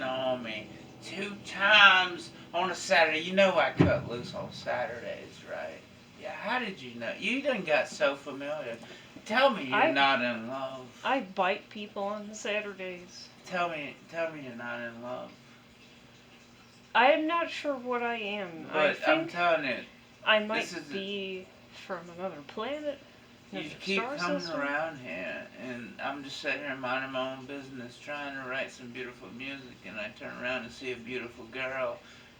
on me 2 times on a Saturday. You know I cut loose on Saturdays, right? Yeah, how did you know? You done got so familiar. Tell me you're I not in love. I bite people on Saturdays. Tell me you're not in love. I am not sure what I am. I But I'm think telling you, I might this is be from another planet, you another keep star coming system. around here, and I'm just sitting here minding my own business, trying to write some beautiful music, and I turn around and see a beautiful girl,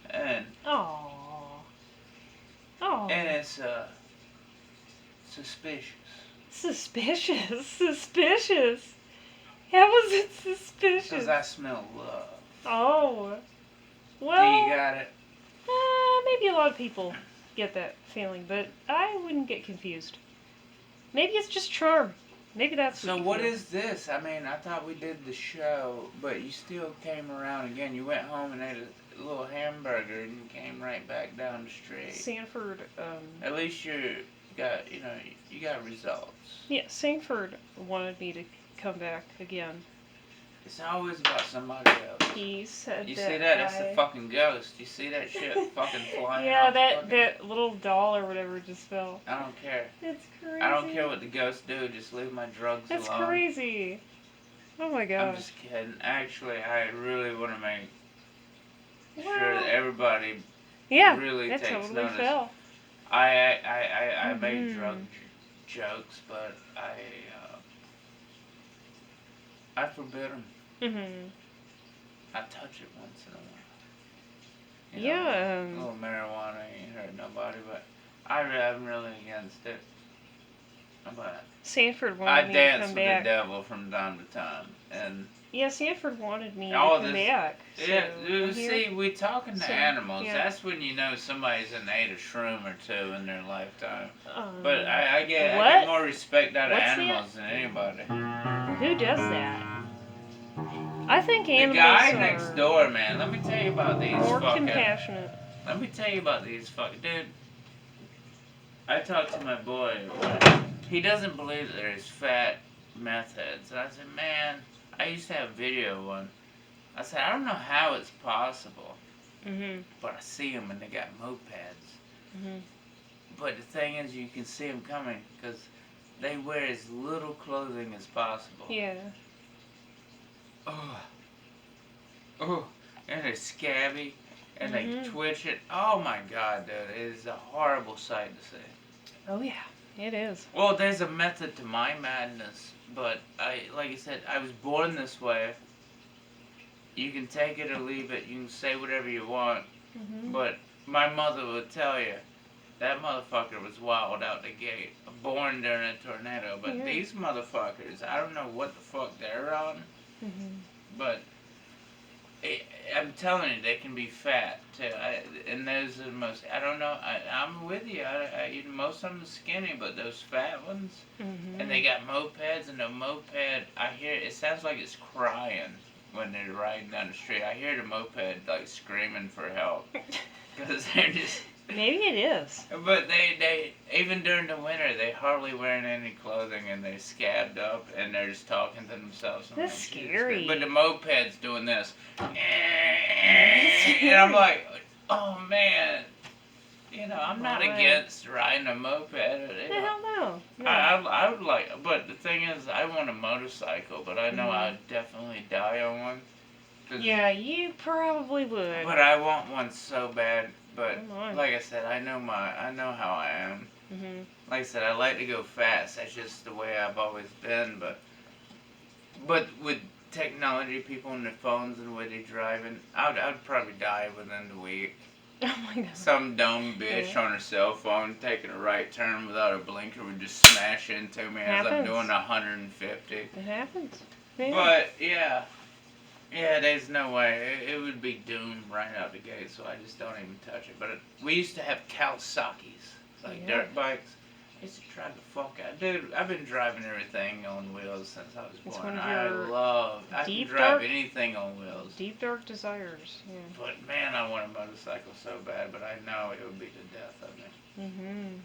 and Oh, oh, it's suspicious. suspicious, suspicious. How was it Cause suspicious? I smell love. Oh, Do you well, got it? maybe a lot of people get that feeling, but I wouldn't get confused. Maybe it's just charm. Maybe that's what So you what feel. is this? I mean, I thought we did the show, but you still came around again. You went home and ate a little hamburger, and you came right back down the street. Sanford, At least you got results. yeah, Sanford wanted me to come back again. It's always about somebody else. He said You that see that? That's the fucking ghost. You see that shit fucking flying yeah, off the that fucking... that little doll or whatever just fell. I don't care. It's crazy. I don't care what the ghosts do. Just leave my drugs That's alone. crazy. Oh my I'm gosh. just kidding. Actually, I really want to make sure Well, that everybody yeah, really that takes totally notice. fell. I make drug Mhm. jokes, but I forbid them. Mhm. I touch it once in a while. You know, Yeah. a little marijuana ain't hurt nobody, but I'm really against it. But Sanford I wanted me to dance come with the back. devil from time to time, and Yeah, Sanford wanted me to all come this. back. So Yeah, you I'm here. see, we talking to So animals. yeah. That's when you know somebody's ate a shroom or two in their lifetime. But Um. I get What? more respect out of What's that? animals than anybody. Who does that? I think The animals guy next are door, man. Let me tell you about these more fucking. compassionate. Let me tell you about these fucking dude. I talked to my boy. He doesn't believe that there's fat meth heads. And I said, man, I used to have video of one. I said, I don't know how it's possible, Mhm. but I see them and they got mopeds. Mhm. But the thing is, you can see them coming because they wear as little clothing as possible. Yeah. Oh, oh, and they're scabby and they Mhm. twitch it. Oh my god, dude, it is a horrible sight to see. Oh yeah, it is. Well, there's a method to my madness, but like I said, I was born this way. You can take it or leave it. You can say whatever you want, Mhm. but my mother would tell you that motherfucker was wild out the gate, born during a tornado. But Yeah. these motherfuckers, I don't know what the fuck they're on, Mhm. but I'm telling you, they can be fat too. And those are the most. I don't know. I'm with you. Most of them are skinny, but those fat ones, and they Mhm. got mopeds, and the moped, I hear it sounds like it's crying when they're riding down the street. I hear the moped like screaming for help because they're just. Maybe it is. But they even during the winter they hardly wearing any clothing and they scabbed up and they're just talking to themselves. I'm That's like, Jesus scary. Christ. But the moped's doing this, That's and I'm scary. like, oh man, I'm not Boy. against riding a moped. The hell no. No. I would like, but the thing is, I want a motorcycle, but I know Mhm. I'd definitely die on one. Yeah, you probably would. But I want one so bad. But Come on. like I said, I know how I am. Mhm. Like I said, I like to go fast. That's just the way I've always been. But with technology, people on their phones and the way they driving, I'd probably die within the week. Oh my god. Some dumb bitch Yeah. on her cell phone taking a right turn without a blinker would just smash into me as I'm Happens. doing 150. It happens. Yeah. But yeah. Yeah, there's no way. It would be doomed right out the gate, so I just don't even touch it. But we used to have Kawasaki's, like Yeah. dirt bikes. I used to drive the fuck out. Dude, I've been driving everything on wheels since I was It's born. one of I your can deep, drive dark, anything on wheels. deep dark desires. Yeah. But man, I want a motorcycle so bad, but I know it would be the death of me. Mhm.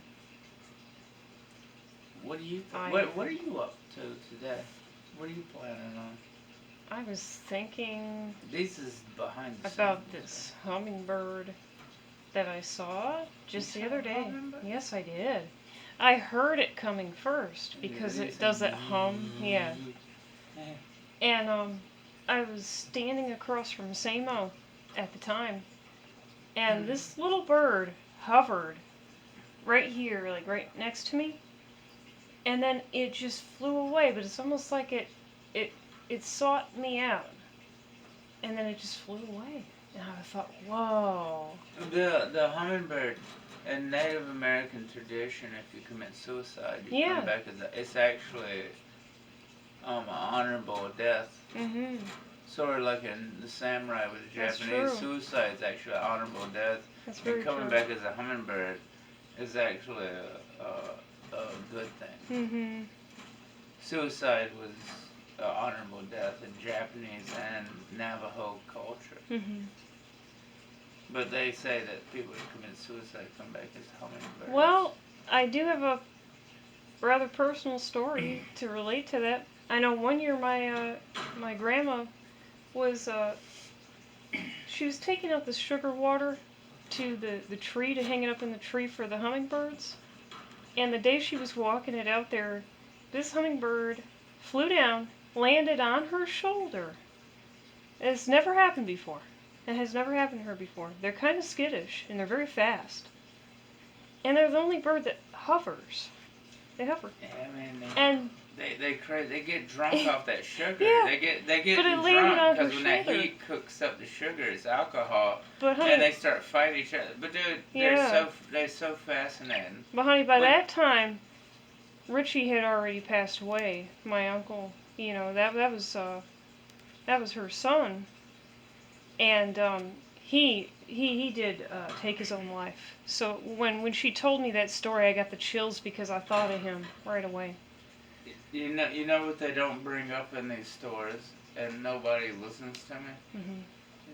What do you I what are you up to today? What are you planning on? I was thinking This is behind the about scenes. this hummingbird that I saw just You the saw other a day. hummingbird? Yes, I did. I heard it coming first Yeah, because they it say does that hum. Yeah. yeah. And I was standing across from Samo at the time, and this little bird hovered right here, like right next to me, and then it just flew away. But it's almost like it it sought me out, and then it just flew away. And I thought, whoa. The hummingbird, in Native American tradition, if you commit suicide, you Yeah. come back as it's actually an honorable death. Mhm. Sort of like in the samurai with the That's Japanese, true. suicide is actually an honorable death. That's And very coming true. back as a hummingbird is actually a good thing. Mhm. Suicide was an honorable death in Japanese and Navajo culture. Mhm. But they say that people who commit suicide come back as hummingbirds. Well, I do have a rather personal story to relate to that. I know one year my grandma was she was taking out the sugar water to the tree to hang it up in the tree for the hummingbirds. And the day she was walking it out there, this hummingbird flew down, landed on her shoulder. It's never happened before. It has never happened to her before. They're kind of skittish and they're very fast. And they're the only bird that hovers. They hover. Yeah, man, And they get drunk off that sugar. Yeah, They get but it landed on drunk her because when that shoulder. heat cooks up the sugar, it's alcohol, But honey, and they start fighting each other. But dude, Yeah. they're so fascinating. but honey, by But- that time, Richie had already passed away. My uncle, that was her son, and he did take his own life. So when she told me that story, I got the chills because I thought of him right away. You know what they don't bring up in these stores, and nobody listens to me. Mhm.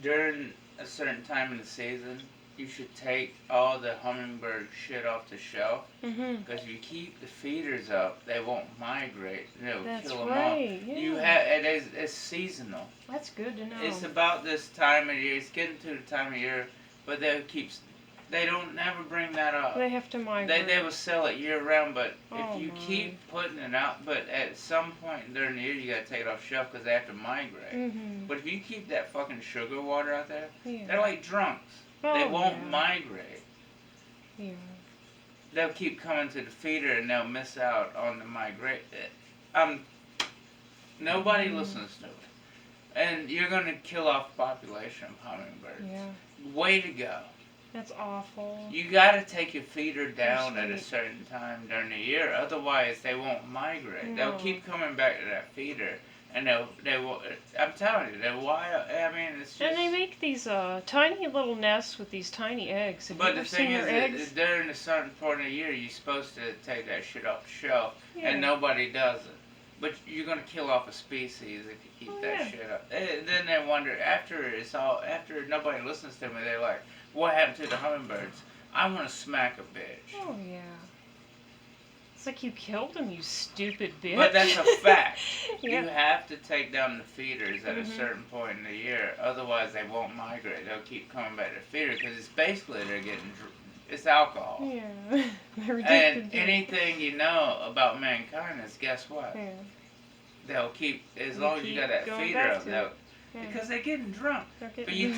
During a certain time in the season, you should take all the hummingbird shit off the shelf. Mhm. Because if you keep the feeders up, they won't migrate. They'll That's kill them right. off. Yeah. You have it's seasonal. That's good to know. It's about this time of year. It's getting to the time of year, but they don't never bring that up. They have to migrate. They will sell it year round, but Oh, if you my. keep putting it out, but at some point during the year you gotta take it off shelf because they have to migrate. Mhm. But if you keep that fucking sugar water out there, Yeah. they're like drunks. Oh, They won't yeah. migrate. Yeah. They'll keep coming to the feeder and they'll miss out on the migrate. Nobody listens to it. And you're going to kill off the population of hummingbirds. Yeah. Way to go. That's awful. You got to take your feeder down at a sweet. certain time during the year. Otherwise, they won't migrate. No. They'll keep coming back to that feeder. And they will. I'm telling you, they're wild. I mean, it's just. And they make these tiny little nests with these tiny eggs. Have But you the ever thing seen is, their eggs? that during a certain point of the year, you're supposed to take that shit off the shelf, Yeah. and nobody does it. But you're gonna kill off a species if you keep Oh, that yeah. shit up. Then they wonder after nobody listens to me. They're like, "What happened to the hummingbirds? I want to smack a bitch." Oh yeah. It's like you killed him, you stupid bitch. But that's a fact. Yeah. You have to take down the feeders at a Mhm. certain point in the year. Otherwise, they won't migrate. They'll keep coming back to the feeder because it's basically they're getting it's alcohol. Yeah. They're And addicted to it. anything you know about mankind is, guess what? Yeah. They'll keep, as You long as you keep got that going feeder back up, to they'll, it. Yeah. because they're getting drunk. They're But getting- you take